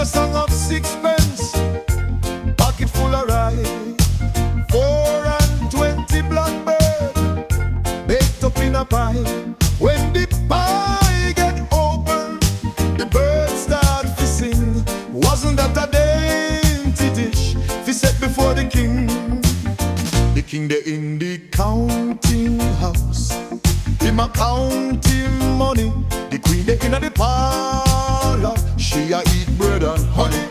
a song of sixpence, pocket full of rye. 4 and 20 blackbird baked up in a pie. When the pie get open, the birds start to sing. Wasn't that a dainty dish fi set before the king? The king there in the counting house, him a counting money. The queen there inna the parlor, she a eat bread and honey.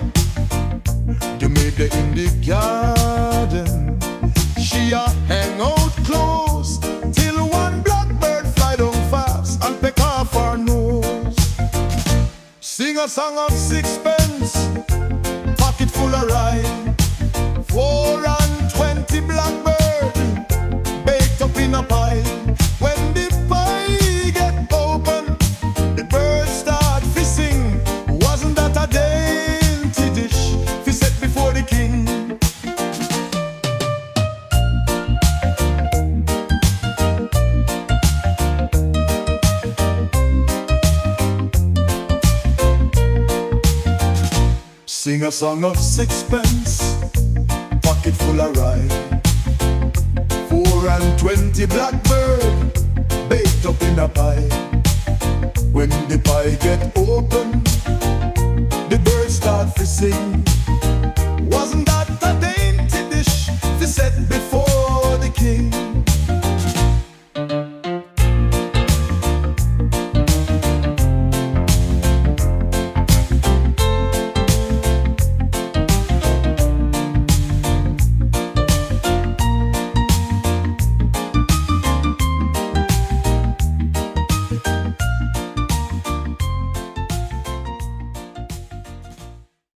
The maid there in the garden, she a hang out close till one blackbird fly down fast and peck off her nose. Sing a song of sixpence, pocket full of rye. 4 and 20 blackbird baked up in a pie. When the pie get open, the birds start to sing. Wasn't that a dainty dish fi set before the king? Sing a song of sixpence, pocket full of rye. 4 and 20 blackbird baked up in a pie. When the pie get open, the birds start to sing. Wasn't that a dainty dish to set before